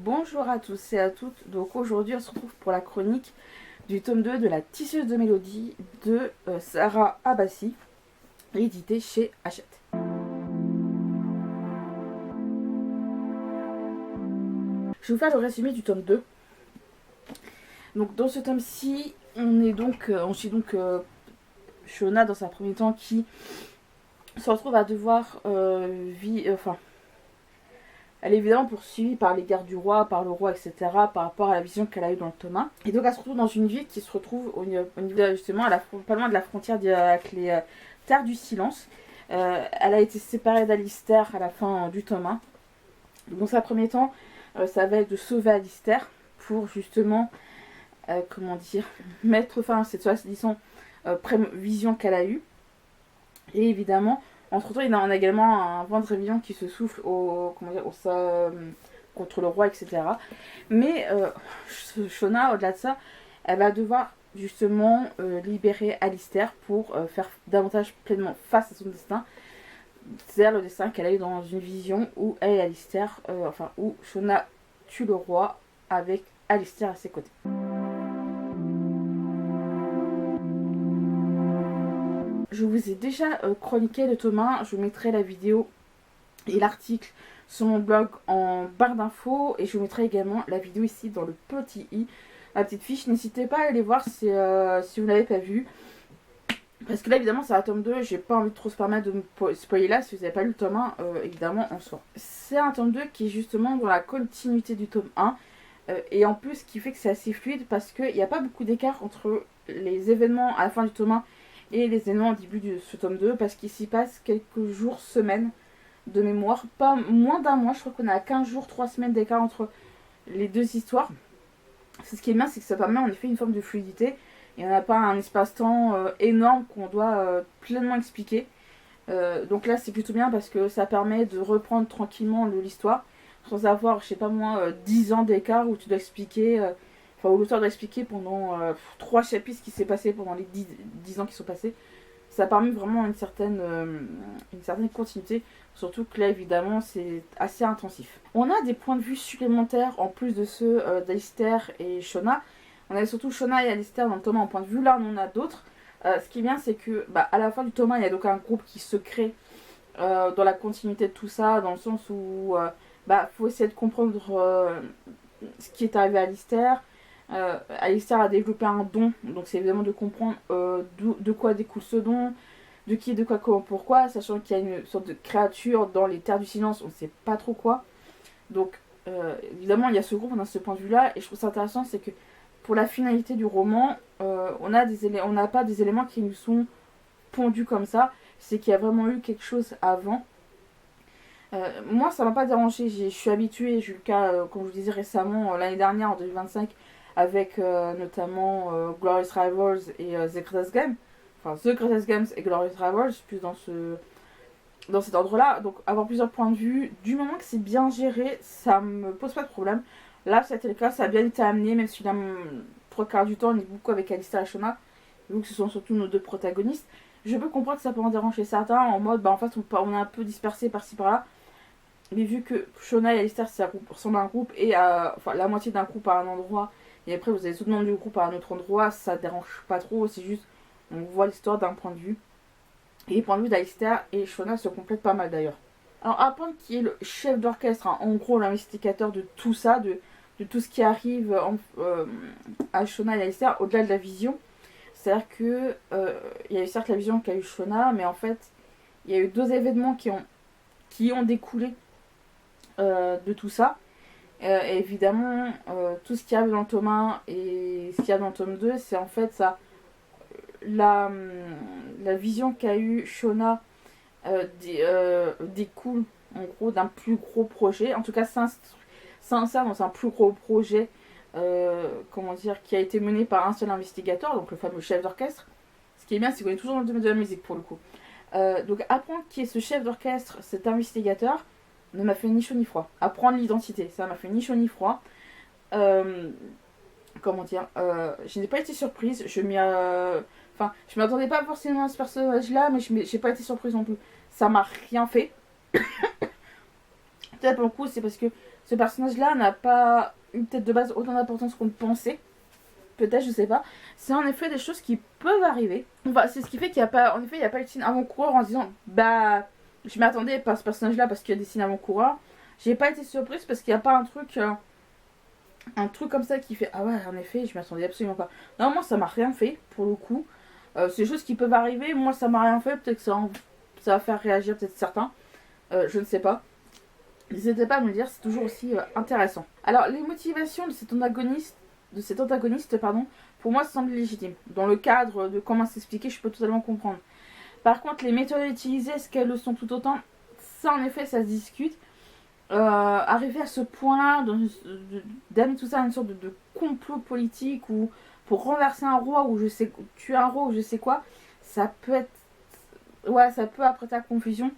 Bonjour à tous et à toutes, donc aujourd'hui on se retrouve pour la chronique du tome 2 de La Tisseuse de Mélodie de Sarah Abbasi, édité chez Hachette. Je vais vous faire le résumé du tome 2. Donc dans ce tome-ci, on suit donc Shona dans un premier temps qui se retrouve à devoir elle est évidemment poursuivie par les gardes du roi, par le roi, etc. par rapport à la vision qu'elle a eue dans le tome 1. Et donc elle se retrouve dans une ville qui se retrouve au niveau justement pas loin de la frontière avec les terres du silence. Elle a été séparée d'Alistair à la fin du tome 1. Donc dans un premier temps, ça va être de sauver Alistair pour justement, mettre fin à cette soi-disant vision qu'elle a eue. Et évidemment, entre-temps, il y a également un vent de rébellion qui se souffle contre le roi, etc. Mais Shona, au-delà de ça, elle va devoir justement libérer Alistair pour faire davantage pleinement face à son destin. C'est-à-dire le destin qu'elle a eu dans une vision où elle et Alistair, où Shona tue le roi avec Alistair à ses côtés. Je vous ai déjà chroniqué le tome 1, je mettrai la vidéo et l'article sur mon blog en barre d'infos et je vous mettrai également la vidéo ici dans le petit i, la petite fiche. N'hésitez pas à aller voir si vous ne l'avez pas vu. Parce que là évidemment c'est un tome 2, j'ai pas envie de trop se permettre de me spoiler là, si vous n'avez pas lu le tome 1, évidemment en soi. C'est un tome 2 qui est justement dans la continuité du tome 1 et en plus ce qui fait que c'est assez fluide parce qu'il n'y a pas beaucoup d'écart entre les événements à la fin du tome 1 et les événements au début de ce tome 2 parce qu'il s'y passe quelques jours, semaines de mémoire, pas moins d'un mois, je crois qu'on a 15 jours, 3 semaines d'écart entre les deux histoires. Ce qui est bien, c'est que ça permet en effet une forme de fluidité. Il n'y en a pas un espace-temps énorme qu'on doit pleinement expliquer. Donc là c'est plutôt bien parce que ça permet de reprendre tranquillement l'histoire sans avoir, je sais pas moi, 10 ans d'écart où tu dois expliquer... où l'auteur doit expliquer pendant 3 chapitres ce qui s'est passé pendant les 10 ans qui sont passés. Ça permet vraiment une certaine continuité, surtout que là évidemment c'est assez intensif. On a des points de vue supplémentaires en plus de ceux d'Alistair et Shona. On a surtout Shona et Alistair dans le tome 1 en point de vue, là on en a d'autres. Ce qui est bien c'est que à la fin du tome 1 il y a donc un groupe qui se crée dans la continuité de tout ça, dans le sens où faut essayer de comprendre ce qui est arrivé à Alistair. Alistair a développé un don, donc c'est évidemment de comprendre de quoi découle ce don, de qui, de quoi, comment, pourquoi, sachant qu'il y a une sorte de créature dans les terres du silence, on ne sait pas trop quoi. Donc évidemment il y a ce groupe, on a ce point de vue là, et je trouve ça intéressant, c'est que pour la finalité du roman, on n'a pas des éléments qui nous sont pondus comme ça, c'est qu'il y a vraiment eu quelque chose avant. Moi ça m'a pas dérangé, je suis habituée, j'ai eu le cas, comme je vous disais récemment, l'année dernière en 2025, avec notamment Glorious Rivals et The Greatest Game. Enfin, The Greatest Games et Glorious Rivals, plus dans cet ordre-là. Donc, avoir plusieurs points de vue, du moment que c'est bien géré, ça me pose pas de problème. Là, c'était le cas, ça a bien été amené, même si là, 3/4 du temps, on est beaucoup avec Alistair et Shona, vu que ce sont surtout nos deux protagonistes. Je peux comprendre que ça peut en déranger certains, en mode, en fait, on est un peu dispersé par-ci par-là. Mais vu que Shona et Alistair ressemblent à un groupe, et la moitié d'un groupe à un endroit, et après vous avez tout le monde du groupe à un autre endroit, ça dérange pas trop, c'est juste on voit l'histoire d'un point de vue. Et les points de vue d'Alistair et Shona se complètent pas mal d'ailleurs. Alors Apprendre qui est le chef d'orchestre, en gros l'investigateur de tout ça, de tout ce qui arrive à Shona et Alistair au-delà de la vision. C'est-à-dire que il y a eu certes la vision qu'a eu Shona, mais en fait il y a eu 2 événements qui ont découlé de tout ça. Et évidemment, tout ce qui arrive dans le tome 1 et ce qu'il y a dans le tome 2, c'est en fait ça. La vision qu'a eu Shona découle en gros d'un plus gros projet. En tout cas, s'insère dans un plus gros projet qui a été mené par un seul investigateur, donc le fameux chef d'orchestre. Ce qui est bien, c'est qu'on est toujours dans le domaine de la musique pour le coup. Donc apprendre qui est ce chef d'orchestre, cet investigateur, ne m'a fait ni chaud ni froid. Apprendre l'identité, ça m'a fait ni chaud ni froid. Je n'ai pas été surprise. Je m'attendais pas forcément à ce personnage là, mais j'ai pas été surprise non plus. Ça m'a rien fait. Peut-être pour le coup, c'est parce que ce personnage-là n'a pas eu peut-être de base autant d'importance qu'on le pensait. Peut-être, je sais pas. C'est en effet des choses qui peuvent arriver. Enfin, c'est ce qui fait qu'il n'y a pas, en effet, il n'y a pas eu de signe avant-coureur en se disant, bah, je m'attendais pas à ce personnage-là parce qu'il y a des signes avant-coureurs. J'ai pas été surprise parce qu'il n'y a pas un truc comme ça qui fait, ah ouais, en effet, je m'attendais absolument pas. Non, moi, ça m'a rien fait, pour le coup. C'est des choses qui peuvent arriver. Moi, ça m'a rien fait. Peut-être que ça va faire réagir peut-être certains. Je ne sais pas. N'hésitez pas à me le dire, c'est toujours aussi intéressant. Alors, les motivations de cet antagoniste, pour moi, semblent légitimes. Dans le cadre de comment s'expliquer, je peux totalement comprendre. Par contre, les méthodes utilisées, est-ce qu'elles le sont tout autant? Ça, en effet, ça se discute. Arriver à ce point-là, d'amener tout ça à une sorte de complot politique ou pour renverser un roi ou je sais, tuer un roi ou je sais quoi, ça peut être. Ouais, ça peut apprêter à confusion.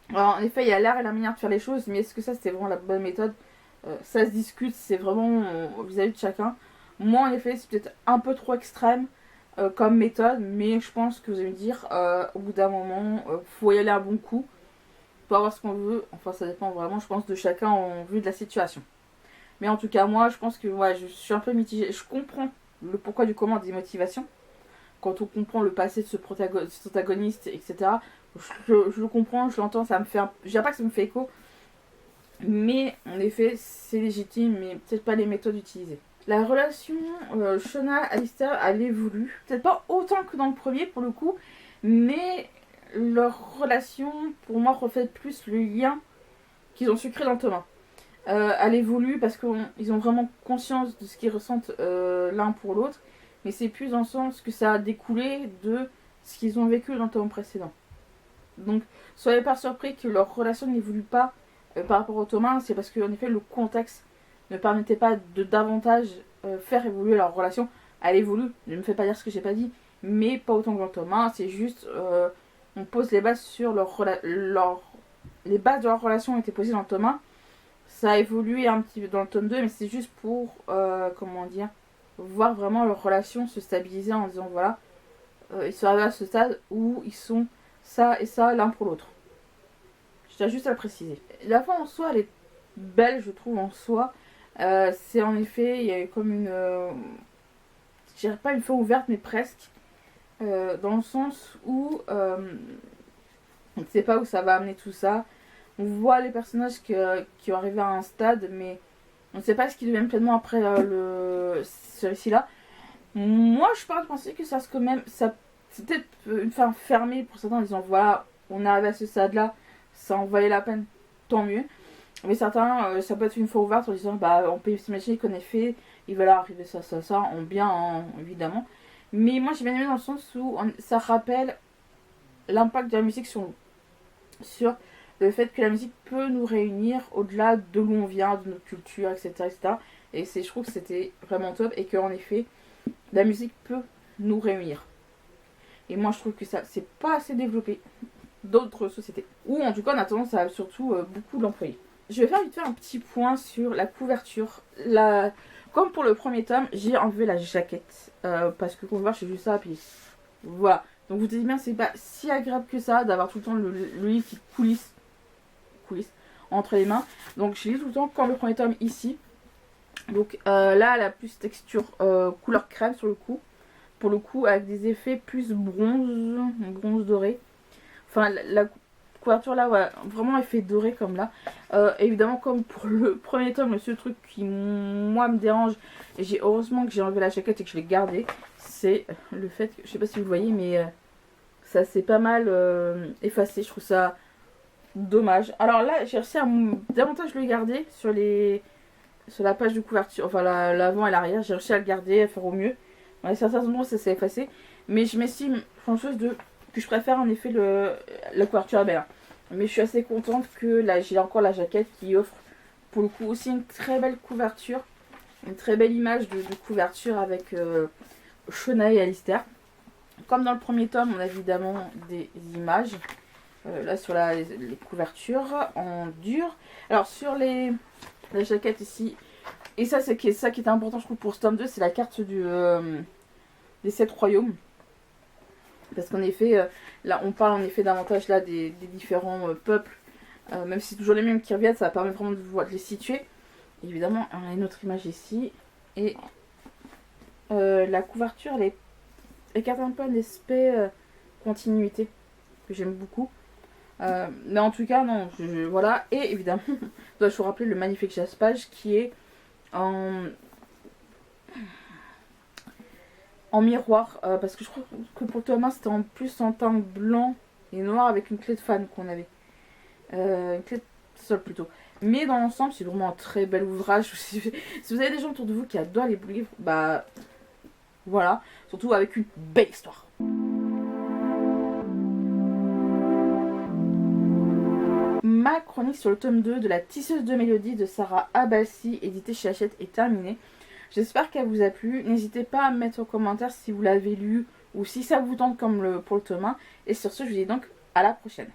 Alors, en effet, il y a l'art et la manière de faire les choses, mais est-ce que ça c'était vraiment la bonne méthode? Ça se discute, c'est vraiment vis-à-vis de chacun. Moi, en effet, c'est peut-être un peu trop extrême comme méthode, mais je pense que vous allez me dire, au bout d'un moment, faut y aller à bon coup, faut avoir ce qu'on veut. Enfin, ça dépend vraiment, je pense, de chacun en vue de la situation. Mais en tout cas, moi, je pense que ouais, je suis un peu mitigée. Je comprends le pourquoi du comment des motivations. Quand on comprend le passé de cet antagoniste, etc. Je le comprends, je l'entends, ça me fait je dirais pas que ça me fait écho, mais en effet c'est légitime, mais peut-être pas les méthodes utilisées. La relation Shona-Alistair, elle évolue, peut-être pas autant que dans le premier pour le coup, mais leur relation pour moi reflète plus le lien qu'ils ont su créer dans le tome 1. Elle évolue parce qu'ils ont vraiment conscience de ce qu'ils ressentent l'un pour l'autre, mais c'est plus dans le sens que ça a découlé de ce qu'ils ont vécu dans le tome précédent. Donc, soyez pas surpris que leur relation n'évolue pas par rapport au tome 1, c'est parce qu'en effet, le contexte ne permettait pas de davantage faire évoluer leur relation. Elle évolue, ne me fais pas dire ce que j'ai pas dit, mais pas autant que dans le tome 1, c'est juste, on pose les bases sur les bases de leur relation ont été posées dans le tome 1. Ça a évolué un petit peu dans le tome 2, mais c'est juste pour, comment dire, voir vraiment leur relation se stabiliser en disant, voilà, ils sont arrivés à ce stade où ils sont ça et ça l'un pour l'autre. Je tiens juste à le préciser. La fin en soi, elle est belle, je trouve, en soi. C'est en effet, il y a eu comme une... je dirais pas une fin ouverte, mais presque. Dans le sens où on ne sait pas où ça va amener tout ça. On voit les personnages qui ont arrivé à un stade, mais on ne sait pas ce qu'ils deviennent pleinement après celui-ci-là. Moi, je pars de penser que ça, quand même, ça, c'est peut-être une fin fermée pour certains en disant voilà, on est arrivé à ce stade-là, ça en valait la peine, tant mieux. Mais certains, ça peut être une fois ouverte en disant bah, on peut s'imaginer qu'en effet, il va là arriver ça, en bien, hein, évidemment. Mais moi, j'ai bien aimé dans le sens où ça rappelle l'impact de la musique sur le fait que la musique peut nous réunir au-delà de où on vient, de notre culture, etc. etc. Et je trouve que c'était vraiment top et qu'en effet, la musique peut nous réunir. Et moi, je trouve que ça, c'est pas assez développé d'autres sociétés. Ou en tout cas, on a tendance à surtout beaucoup l'employer. Je vais faire vite fait un petit point sur la couverture. Comme pour le premier tome, j'ai enlevé la jaquette. Parce que quand on voit, je fais juste ça, puis voilà. Donc vous dites bien, c'est pas si agréable que ça d'avoir tout le temps le livre qui coulisse entre les mains. Donc je lis tout le temps comme le premier tome ici. Donc là, elle a plus texture couleur crème sur le coup. Pour le coup, avec des effets plus bronze doré. Enfin, la couverture là, ouais, vraiment effet doré comme là. Évidemment, comme pour le premier tome, le seul truc qui, moi, me dérange, et heureusement que j'ai enlevé la jaquette et que je l'ai gardée, c'est le fait que, je sais pas si vous voyez, mais ça s'est pas mal effacé. Je trouve ça dommage. Alors là, j'ai réussi à davantage le garder sur la page de couverture, enfin l'avant et l'arrière. J'ai réussi à le garder, à faire au mieux. Dans certains endroits, ça s'est effacé. Mais je m'estime, franchement, que je préfère en effet la couverture à belle. Mais je suis assez contente que là, j'ai encore la jaquette qui offre pour le coup aussi une très belle couverture. Une très belle image de couverture avec Shona et Alistair. Comme dans le premier tome, on a évidemment des images. Là sur les couvertures en dur. Alors sur la jaquette ici, et ça c'est ça qui est important je trouve pour ce tome 2, c'est la carte des 7 royaumes. Parce qu'en effet, là on parle en effet davantage là des différents peuples Même si c'est toujours les mêmes qui reviennent, ça permet vraiment de les situer. Et évidemment, on a une autre image ici. Et la couverture, elle écarte un peu un aspect continuité que j'aime beaucoup. Mais en tout cas, non, voilà. Et évidemment, je dois vous rappeler le magnifique jaspage qui est en miroir. Parce que je crois que pour Thomas, c'était en plus en teint blanc et noir avec une clé de fan qu'on avait. Une clé de sol plutôt. Mais dans l'ensemble, c'est vraiment un très bel ouvrage. Si vous avez des gens autour de vous qui adorent les beaux livres, bah voilà. Surtout avec une belle histoire. Ma chronique sur le tome 2 de La Tisseuse de Mélodie de Sarah Abbasi, édité chez Hachette, est terminée. J'espère qu'elle vous a plu. N'hésitez pas à me mettre en commentaire si vous l'avez lu ou si ça vous tente comme pour le tome 1. Et sur ce, je vous dis donc à la prochaine.